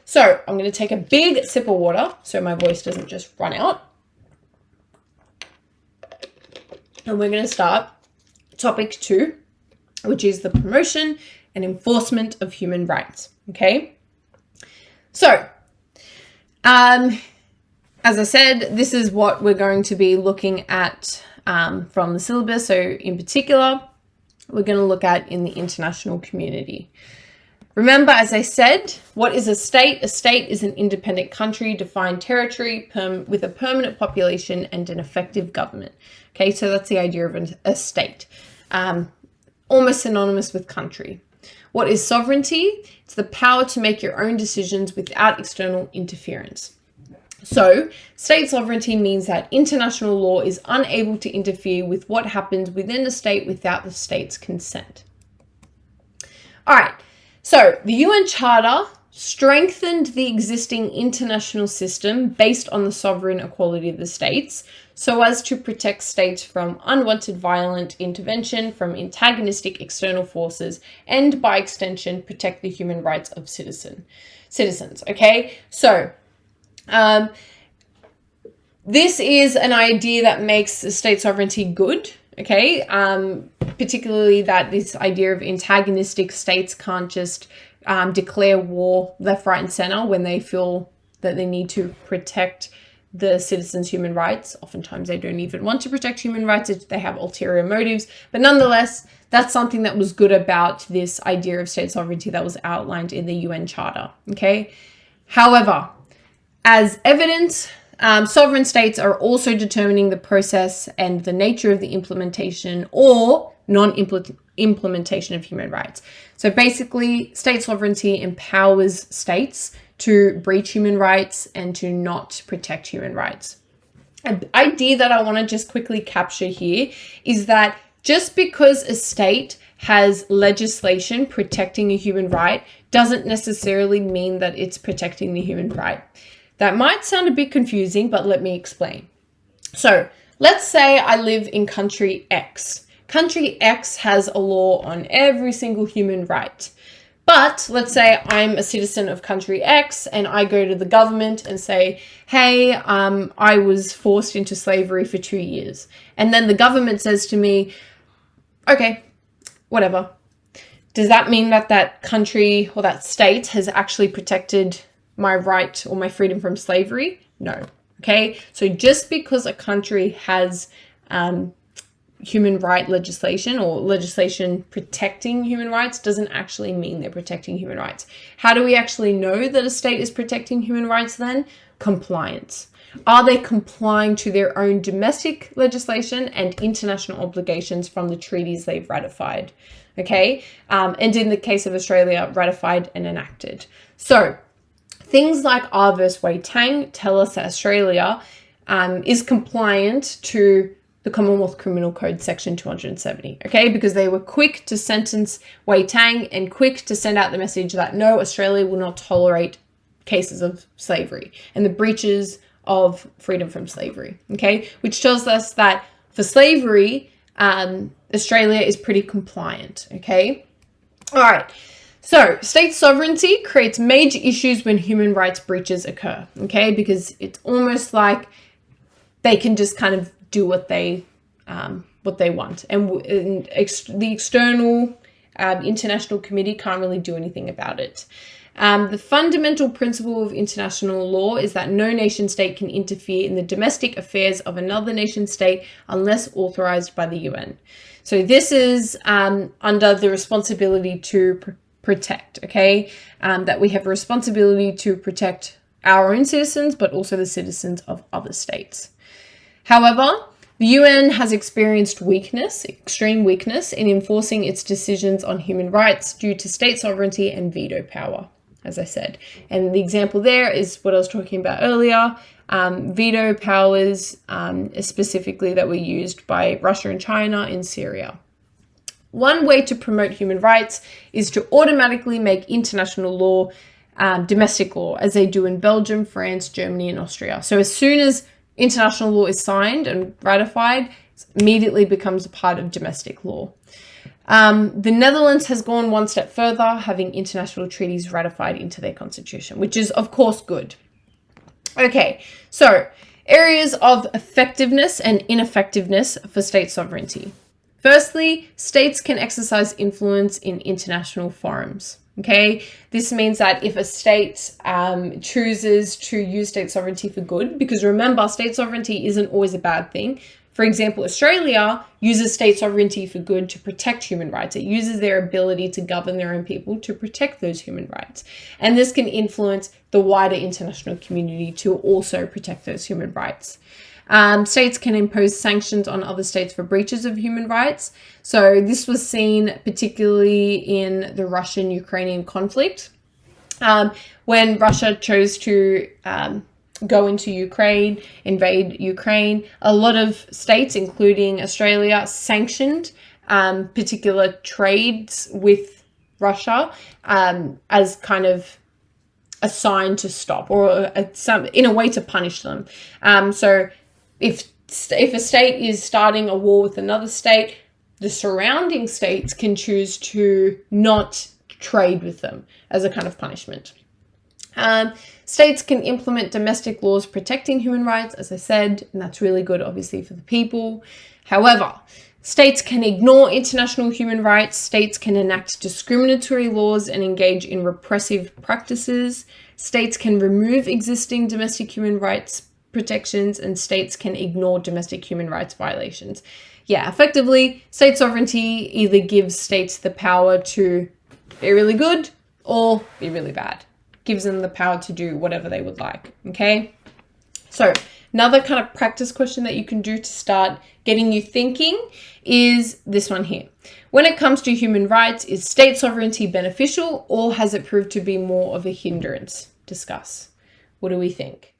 So I'm going to take a big sip of water so my voice doesn't just run out. And we're going to start topic 2, which is the promotion and enforcement of human rights. Okay. So, as I said, this is what we're going to be looking at from the syllabus. So in particular, we're going to look at in the international community. Remember, as I said, what is a state? A state is an independent country, defined territory with a permanent population and an effective government. Okay, so that's the idea of a state, almost synonymous with country. What is sovereignty? It's the power to make your own decisions without external interference. So, state sovereignty means that international law is unable to interfere with what happens within a state without the state's consent. All right. So the UN Charter strengthened the existing international system based on the sovereign equality of the states so as to protect states from unwanted violent intervention, from antagonistic external forces, and by extension, protect the human rights of citizens. Okay, so this is an idea that makes state sovereignty good. Okay, particularly that this idea of antagonistic states can't just declare war left, right, and center when they feel that they need to protect the citizens' human rights. Oftentimes they don't even want to protect human rights if they have ulterior motives. But nonetheless, that's something that was good about this idea of state sovereignty that was outlined in the UN Charter. Okay, however, as evidence, sovereign states are also determining the process and the nature of the implementation or non-implementation of human rights. So basically, state sovereignty empowers states to breach human rights and to not protect human rights. An idea that I want to just quickly capture here is that just because a state has legislation protecting a human right doesn't necessarily mean that it's protecting the human right. That might sound a bit confusing, but let me explain. So let's say I live in country X. Country X has a law on every single human right. But let's say I'm a citizen of country X and I go to the government and say, hey, I was forced into slavery for 2 years. And then the government says to me, okay, whatever. Does that mean that that country or that state has actually protected my right or my freedom from slavery? No. Okay. So just because a country has human right legislation or legislation protecting human rights doesn't actually mean they're protecting human rights. How do we actually know that a state is protecting human rights then? Compliance. Are they complying to their own domestic legislation and international obligations from the treaties they've ratified? Okay. And in the case of Australia, ratified and enacted. So things like R versus Y12 tell us that Australia is compliant to the Commonwealth Criminal Code Section 270, okay? Because they were quick to sentence Y12 and quick to send out the message that no, Australia will not tolerate cases of slavery and the breaches of freedom from slavery, okay? Which tells us that for slavery, Australia is pretty compliant, okay? All right. So, state sovereignty creates major issues when human rights breaches occur, okay? Because it's almost like they can just kind of do what they want. And the external international committee can't really do anything about it. The fundamental principle of international law is that no nation state can interfere in the domestic affairs of another nation state unless authorized by the UN. So this is under the responsibility to protect, okay? That we have a responsibility to protect our own citizens, but also the citizens of other states. However, the UN has experienced extreme weakness in enforcing its decisions on human rights due to state sovereignty and veto power, as I said. And the example there is what I was talking about earlier, veto powers specifically that were used by Russia and China in Syria. One way to promote human rights is to automatically make international law domestic law, as they do in Belgium, France, Germany, and Austria. So as soon as international law is signed and ratified, it immediately becomes a part of domestic law. The Netherlands has gone one step further, having international treaties ratified into their constitution, which is, of course, good. Okay, so areas of effectiveness and ineffectiveness for state sovereignty. Firstly, states can exercise influence in international forums. Okay, this means that if a state chooses to use state sovereignty for good, because remember, state sovereignty isn't always a bad thing. For example, Australia uses state sovereignty for good to protect human rights. It uses their ability to govern their own people to protect those human rights. And this can influence the wider international community to also protect those human rights. States can impose sanctions on other states for breaches of human rights. So this was seen particularly in the Russian-Ukrainian conflict. When Russia chose to go into Ukraine, invade Ukraine, a lot of states, including Australia, sanctioned particular trades with Russia as kind of a sign to stop, or in a way to punish them. So if a state is starting a war with another state, the surrounding states can choose to not trade with them as a kind of punishment. States can implement domestic laws protecting human rights, as I said, and that's really good, obviously, for the people. However, states can ignore international human rights. States can enact discriminatory laws and engage in repressive practices. States can remove existing domestic human rights protections, and states can ignore domestic human rights violations. Yeah, effectively, state sovereignty either gives states the power to be really good or be really bad. Gives them the power to do whatever they would like, okay? So another kind of practice question that you can do to start getting you thinking is this one here. When it comes to human rights, is state sovereignty beneficial or has it proved to be more of a hindrance? Discuss. What do we think?